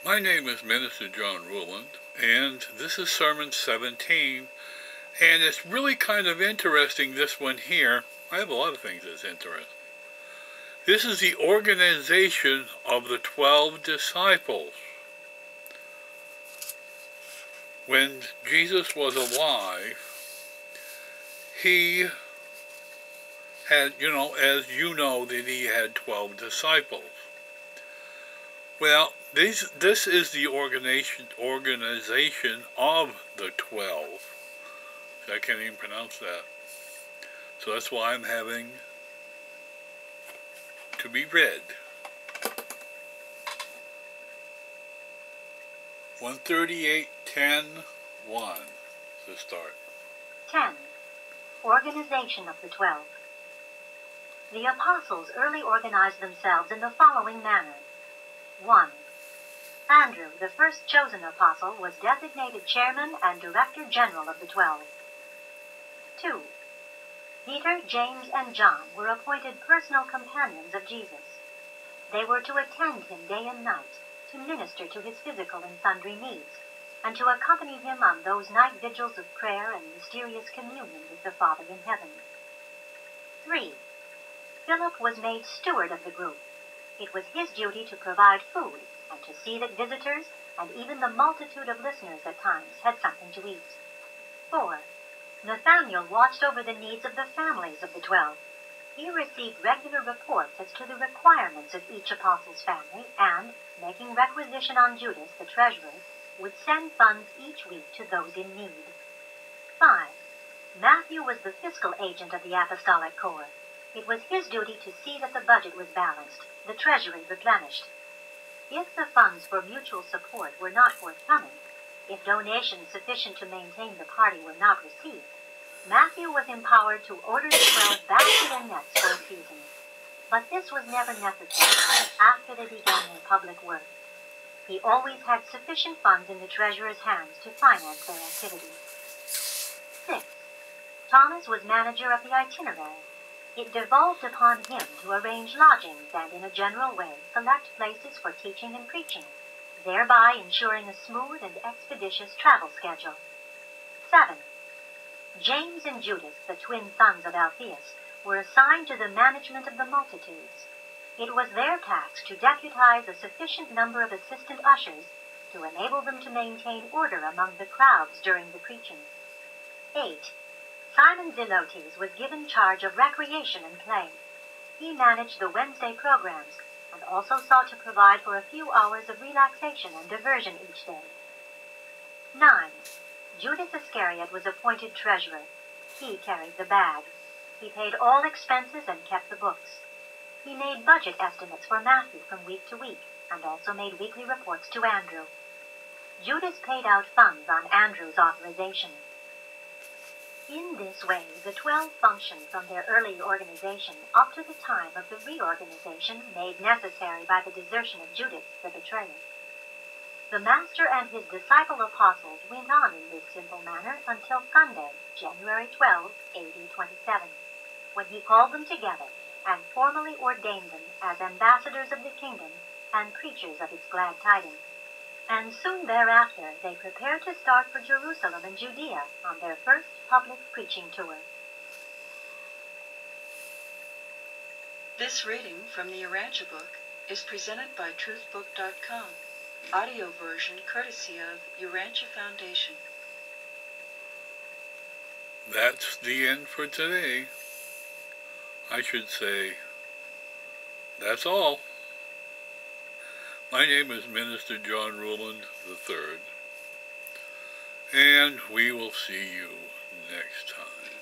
My name is Minister John Ruland, and this is Sermon 17, and it's really kind of interesting, this one here. I have a lot of things that's interesting. This is the organization of the 12 disciples. When Jesus was alive, he had, as you know, that he had 12 disciples. Well, this is the organization of the 12. I can't even pronounce that. So that's why I'm having to be read. 138:10:1 to start. 10. Organization of the 12. The apostles early organized themselves in the following manner. 1. Andrew, the first chosen apostle, was designated chairman and director general of the 12. 2. Peter, James, and John were appointed personal companions of Jesus. They were to attend him day and night, to minister to his physical and sundry needs, and to accompany him on those night vigils of prayer and mysterious communion with the Father in heaven. 3. Philip was made steward of the group. It was his duty to provide food and to see that visitors, and even the multitude of listeners at times, had something to eat. 4. Nathanael watched over the needs of the families of the 12. He received regular reports as to the requirements of each apostle's family and, making requisition on Judas, the treasurer, would send funds each week to those in need. 5. Matthew was the fiscal agent of the apostolic corps. It was his duty to see that the budget was balanced, the treasury replenished. If the funds for mutual support were not forthcoming, if donations sufficient to maintain the party were not received, Matthew was empowered to order the 12 back to their nets for a season. But this was never necessary after they began their public work. He always had sufficient funds in the treasurer's hands to finance their activities. 6. Thomas was manager of the itinerary. It devolved upon him to arrange lodgings and, in a general way, select places for teaching and preaching, thereby ensuring a smooth and expeditious travel schedule. 7. James and Judas, the twin sons of Alphaeus, were assigned to the management of the multitudes. It was their task to deputize a sufficient number of assistant ushers to enable them to maintain order among the crowds during the preaching. 8. Simon Zelotes was given charge of recreation and play. He managed the Wednesday programs and also sought to provide for a few hours of relaxation and diversion each day. 9. Judas Iscariot was appointed treasurer. He carried the bag. He paid all expenses and kept the books. He made budget estimates for Matthew from week to week and also made weekly reports to Andrew. Judas paid out funds on Andrew's authorization. In this way, the 12 functioned from their early organization up to the time of the reorganization made necessary by the desertion of Judas, the betrayer. The Master and his disciple apostles went on in this simple manner until Sunday, January 12, AD 27, when he called them together and formally ordained them as ambassadors of the kingdom and preachers of its glad tidings. And soon thereafter they prepared to start for Jerusalem and Judea on their first public preaching tour. This reading from the Urantia book is presented by truthbook.com. Audio version courtesy of Urantia Foundation. That's the end for today. I should say, that's all. My name is Minister John Ruland III, and we will see you next time.